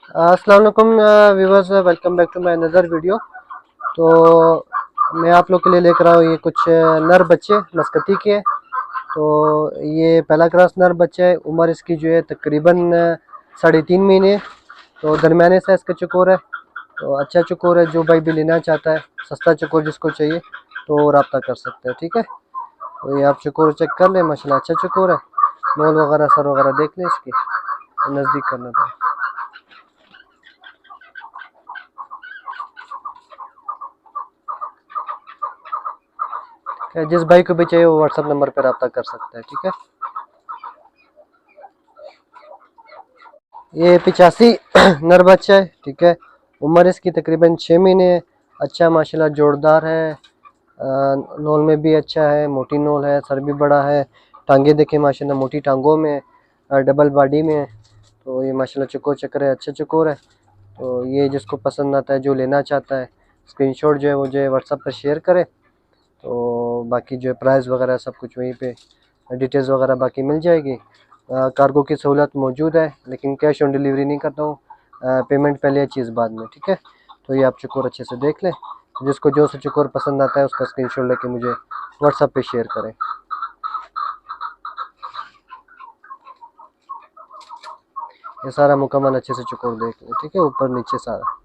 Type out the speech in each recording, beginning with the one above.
अस्सलाम वालेकुम viewers, welcome back to my another video. तो मैं आप लोग के लिए लेकर आया हूँ ये कुछ नर बच्चे मस्कती के हैं। तो ये पहला क्रॉस नर बच्चा है। उम्र इसकी जो है तकरीबन 3.5 महीने है। तो दरमियाने साइज़ का चकोर है। तो अच्छा चकोर है, जो भाई भी लेना चाहता है, सस्ता चकोर जिसको चाहिए तो रब्ता कर सकते हैं। ठीक है, तो ये आप चकोर चेक कर लें, माशाल्लाह अच्छा चकोर है। मोल वगैरह सर वगैरह देख लें इसकी, नज़दीक करना था। जिस भाई को भी चाहिए वो व्हाट्सअप नंबर पर रब्ता कर सकता है। ठीक है, ये 85 नर बच्चा है। ठीक है, उम्र इसकी तकरीबन 6 महीने है। अच्छा माशाल्लाह जोरदार है। नोल में भी अच्छा है, मोटी नोल है, सर भी बड़ा है। टांगे देखे माशाल्लाह मोटी टांगों में, डबल बॉडी में। तो ये माशाल्लाह चकोर चक्कर है, अच्छा चकोर है। तो ये जिसको पसंद आता है, जो लेना चाहता है, स्क्रीनशॉट जो है वो जो है व्हाट्सअप पर शेयर करे। तो बाकी जो है प्राइस वगैरह सब कुछ वहीं पे डिटेल्स वगैरह बाकी मिल जाएगी। कार्गो की सहूलत मौजूद है, लेकिन कैश ऑन डिलीवरी नहीं करता हूँ। पेमेंट पहले है, चीज़ बाद में। ठीक है, तो ये आप चकोर अच्छे से देख लें। जिसको जो सा चकोर पसंद आता है उसका स्क्रीनशॉट लेके मुझे व्हाट्सएप पे शेयर करें। ये सारा मुकम्मल अच्छे से चकोर देख लें। ठीक है, ऊपर नीचे सारा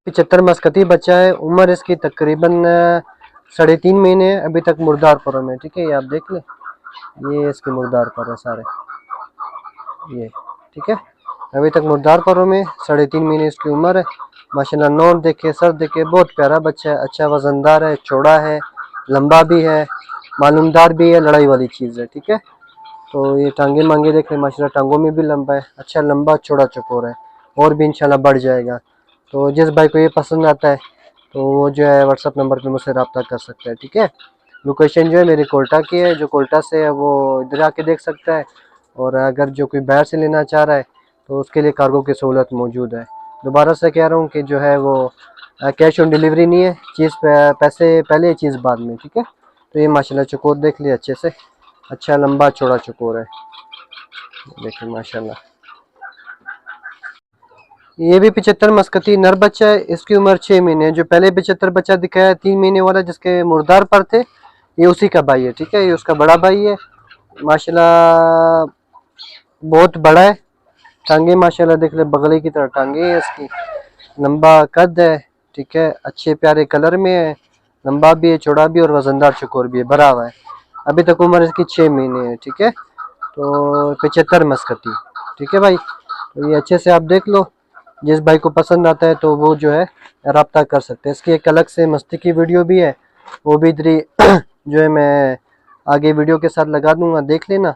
75 मस्कती बच्चा है। उम्र इसकी तकरीबन 3.5 महीने है। अभी तक मुर्दार परों में। ठीक है, ये आप देख लें, ये इसके मुर्दार पर है सारे ये। ठीक है, अभी तक मुर्दार परों में, 3.5 महीने इसकी उम्र है। माशाल्लाह नोट देखे, सर देखे, बहुत प्यारा बच्चा है। अच्छा वजनदार है, चौड़ा है, लंबा भी है, मालूमदार भी है, लड़ाई वाली चीज़ है। ठीक है, तो ये टांगे मांगे देख रहे हैं, माशाल्लाह टांगों में भी लंबा है। अच्छा लंबा चौड़ा चकोर है, और भी इंशाल्लाह बढ़ जाएगा। तो जिस भाई को ये पसंद आता है तो वो जो है व्हाट्सअप नंबर पर मुझसे रब्ता कर सकता है। ठीक है, लोकेशन जो है मेरी कोल्टा की है। जो कोल्टा से है वो इधर आके देख सकता है, और अगर जो कोई बाहर से लेना चाह रहा है तो उसके लिए कार्गो की सहूलत मौजूद है। दोबारा से कह रहा हूँ कि जो है वो कैश ऑन डिलीवरी नहीं है, चीज़ पैसे पहले, चीज़ बाद में। ठीक है, तो ये माशाल्लाह चकोर देख लिया अच्छे से, अच्छा लंबा चौड़ा चकोर है, देखिए माशाल्लाह। ये भी 75 मस्कती नर बच्चा है। इसकी उम्र 6 महीने है। जो पहले 75 बच्चा दिखाया 3 महीने वाला जिसके मुर्दार पर थे, ये उसी का भाई है। ठीक है, ये उसका बड़ा भाई है। माशाल्लाह बहुत बड़ा है। टांगे माशाल्लाह देख ले, बगले की तरह टांगे है इसकी। लंबा कद है। ठीक है, अच्छे प्यारे कलर में है, लंबा भी है, चौड़ा भी, और वजनदार चकोर भी है, भरा हुआ है। अभी तक उम्र इसकी 6 महीने है। ठीक है, तो 75 मस्कती। ठीक है भाई, तो ये अच्छे से आप देख लो। जिस भाई को पसंद आता है तो वो जो है रब्ता कर सकते हैं। इसकी एक अलग से मस्ती की वीडियो भी है, वो भी इधर ही जो है मैं आगे वीडियो के साथ लगा दूंगा, देख लेना।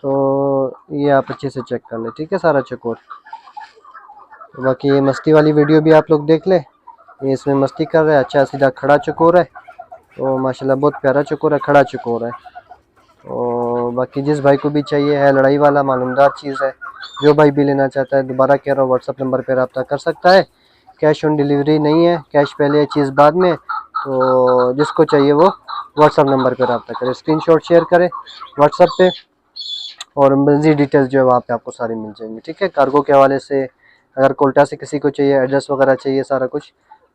तो ये आप अच्छे से चेक कर लें। ठीक है, सारा चकोर। तो बाकी ये मस्ती वाली वीडियो भी आप लोग देख लें। ये इसमें मस्ती कर रहा है, अच्छा सीधा खड़ा चकोर है। तो माशाल्लाह बहुत प्यारा चकोर है, खड़ा चकोर है। तो बाकी जिस भाई को भी चाहिए है, लड़ाई वाला मालूमदार चीज़ है, जो भाई भी लेना चाहता है, दोबारा कह रहा हूँ व्हाट्सअप नंबर पर रब्ता कर सकता है। कैश ऑन डिलीवरी नहीं है, कैश पहले है, चीज़ बाद में। तो जिसको चाहिए वो व्हाट्सअप नंबर पर रब्ता करे, स्क्रीनशॉट शेयर करें व्हाट्सअप पे, और मज़ीद डिटेल्स जो है वहाँ पे आपको सारी मिल जाएंगी। ठीक है, कार्गो के हवाले से अगर कोल्टा से किसी को चाहिए, एड्रेस वगैरह चाहिए, सारा कुछ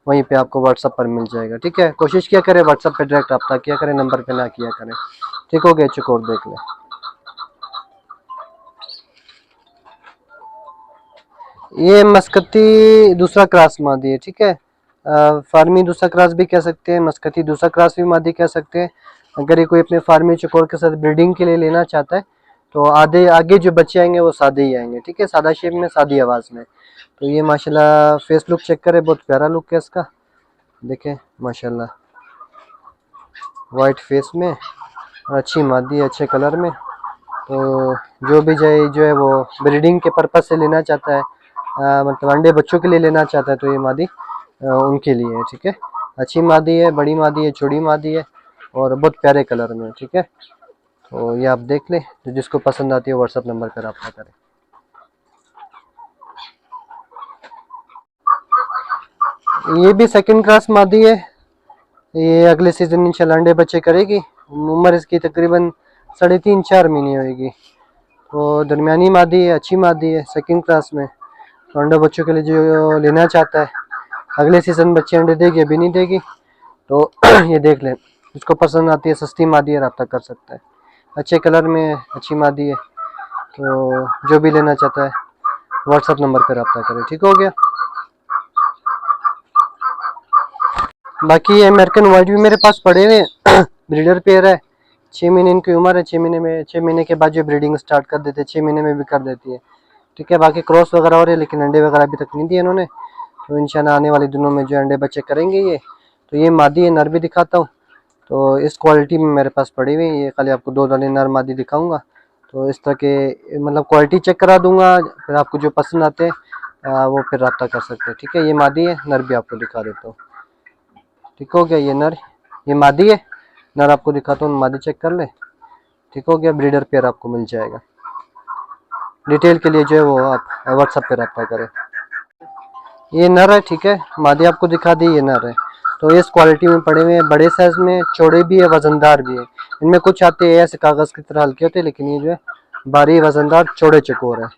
वहीं पे आपको व्हाट्सअप पर मिल जाएगा। ठीक है, कोशिश किया करें व्हाट्सअप पे डायरेक्ट रब्ता किया करें, नंबर पे ना किया करें। ठीक हो गया, चकोर देख लें। ये मस्कती दूसरा क्रॉस मादी है। ठीक है, फार्मी दूसरा क्रॉस भी कह सकते हैं, मस्कती दूसरा क्रॉस भी मादी कह सकते हैं। अगर ये कोई अपने फार्मी चकोर के साथ ब्रीडिंग के लिए लेना चाहता है तो आधे आगे जो बच्चे आएंगे वो सादे ही आएंगे। ठीक है, सादा शेप में, सादी आवाज़ में। तो ये माशाल्लाह फेस लुक चेक करें, बहुत प्यारा लुक है इसका, देखें माशाल्लाह, वाइट फेस में, अच्छी मादी, अच्छे कलर में। तो जो भी जाए जो है वो ब्रीडिंग के पर्पज़ से लेना चाहता है, मतलब अंडे बच्चों के लिए लेना चाहता है, तो ये मादी उनके लिए है। ठीक है, अच्छी मादी है, बड़ी मादी है, छोटी मादी है, और बहुत प्यारे कलर में। ठीक है, तो ये आप देख लें, तो जिसको पसंद आती है व्हाट्सअप नंबर पर रब्ता करें। ये भी सेकंड क्लास मादी है। ये अगले सीज़न इंशाल्लाह अंडे बच्चे करेगी। उम्र इसकी तकरीबन 3.5-4 महीने होगी। तो दरमियानी मादी है, अच्छी मादी है, सेकंड क्लास में। तो अंडे बच्चों के लिए जो लेना चाहता है, अगले सीज़न बच्चे अंडे देगी अभी नहीं देगी, तो ये देख लें, जिसको पसंद आती है सस्ती मादी है रब्ता कर सकता है, अच्छे कलर में अच्छी मादी है, तो जो भी लेना चाहता है व्हाट्सअप नंबर पर रब्ता करें। ठीक हो गया। बाकी ये अमेरिकन वाइट भी मेरे पास पड़े हुए ब्रीडर पेयर है, 6 महीने इनकी उम्र है, 6 महीने के बाद जो ब्रीडिंग स्टार्ट कर देते हैं, 6 महीने में भी कर देती है। ठीक है, बाकी क्रॉस वगैरह हो रही है, लेकिन अंडे वगैरह अभी तक नहीं दिए इन्होंने, तो इंशाल्लाह आने वाले दिनों में जो अंडे बच्चे करेंगे ये। तो ये मादी है, नर भी दिखाता हूँ। तो इस क्वालिटी में मेरे पास पड़ी हुई है, ये खाली आपको 2 दाने नर मादी दिखाऊंगा। तो इस तरह के मतलब क्वालिटी चेक करा दूंगा, फिर आपको जो पसंद आते हैं वो फिर रब्ता कर सकते हैं। ठीक है, ये मादी है, नर भी आपको दिखा देता हूँ। ठीक हो गया, ये नर, ये मादी है, नर आपको दिखाता हूँ, मादी चेक कर ले। ठीक हो गया, ब्रीडर पेयर आपको मिल जाएगा। डिटेल के लिए जो है वो आप व्हाट्सएप पे रब्ता करें। ये नर है, ठीक है, मादी आपको दिखा दी, ये नर है। तो इस क्वालिटी में पड़े हुए हैं, बड़े साइज में, चौड़े भी है, वजनदार भी है। इनमें कुछ आते हैं ऐसे कागज़ की तरह हल्के होते हैं, लेकिन ये जो है भारी वजनदार चौड़े चकोर है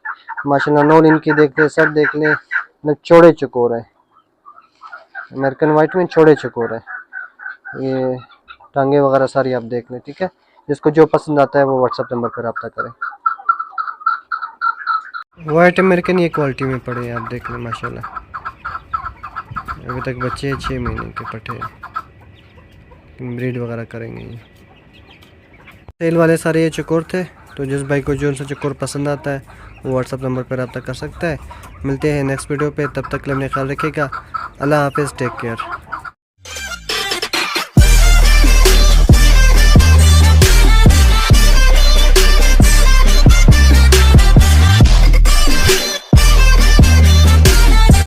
माशाल्लाह। नोल इनकी देख ले, सब देख ले, चौड़े चकोर है, अमेरिकन वाइट में चौड़े चकोर है। ये टांगे वगैरह सारी आप देख लें। ठीक है, जिसको जो पसंद आता है वो व्हाट्सएप नंबर पर रब्ता करें। वाइट अमेरिकन ये क्वालिटी में पड़े हैं, आप देख लें माशाल्लाह। अभी तक बच्चे 6 महीने के पट्टे, ब्रीड वगैरह करेंगे ये। सेल वाले सारे ये चकोर थे, तो जिस भाई को जो सा चकोर पसंद आता है वो व्हाट्सएप नंबर पर रब्ता कर सकता है। मिलते हैं नेक्स्ट वीडियो पे, तब तक के लिए अपना ख्याल रखिएगा। अल्लाह हाफिज़, टेक केयर।